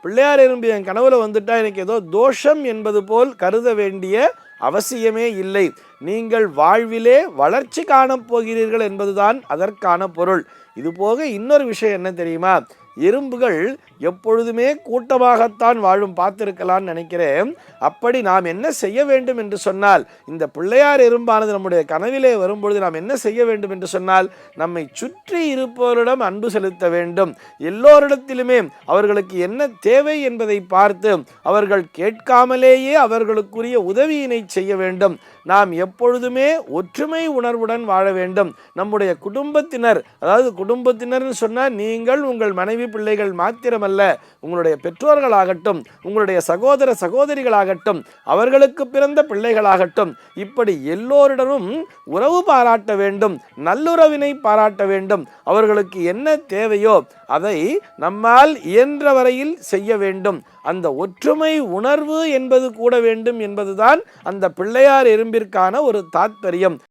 பிள்ளையார் எறும்பு என் கனவுல வந்துட்டா எனக்கு ஏதோ தோஷம் என்பது போல் கருத வேண்டிய அவசியமே இல்லை. நீங்கள் வாழ்விலே வளர்ச்சி காணப் போகிறீர்கள் என்பதுதான் அதற்கான பொருள். இது போக இன்னொரு விஷயம் என்ன தெரியுமா? எறும்புகள் எப்பொழுதுமே கூட்டமாகத்தான் வாழும், பார்த்திருக்கலாம்னு நினைக்கிறேன். அப்படி நாம் என்ன செய்ய வேண்டும் என்று சொன்னால், இந்த பிள்ளையார் எறும்பானது நம்முடைய கனவிலே வரும்பொழுது நாம் என்ன செய்ய வேண்டும் என்று சொன்னால், நம்மை சுற்றி இருப்பவரிடம் அன்பு செலுத்த வேண்டும். எல்லோரிடத்திலுமே அவர்களுக்கு என்ன தேவை என்பதை பார்த்து அவர்கள் கேட்காமலேயே அவர்களுக்குரிய உதவியினை செய்ய வேண்டும். நாம் எப்பொழுதுமே ஒற்றுமை உணர்வுடன் வாழ வேண்டும். நம்முடைய குடும்பத்தினர், அதாவது குடும்பத்தினர்னு சொன்னால் நீங்கள் உங்கள் மனைவி பிள்ளைகள் மாத்திரமல்ல, உங்களுடைய பெற்றோர்களாகட்டும், உங்களுடைய சகோதர சகோதரிகளாகட்டும், அவர்களுக்கு பிறந்த பிள்ளைகளாகட்டும், இப்படி எல்லோரிடமும் உறவு பாராட்ட வேண்டும், நல்லுறவினை பாராட்ட வேண்டும். அவர்களுக்கு என்ன தேவையோ அதை நம்மால் இயன்ற வரையில் செய்ய வேண்டும். அந்த ஒற்றுமை உணர்வு என்பது கூட வேண்டும் என்பதுதான் அந்த பிள்ளையார் எறும்பிற்கான ஒரு தாத்பரியம்.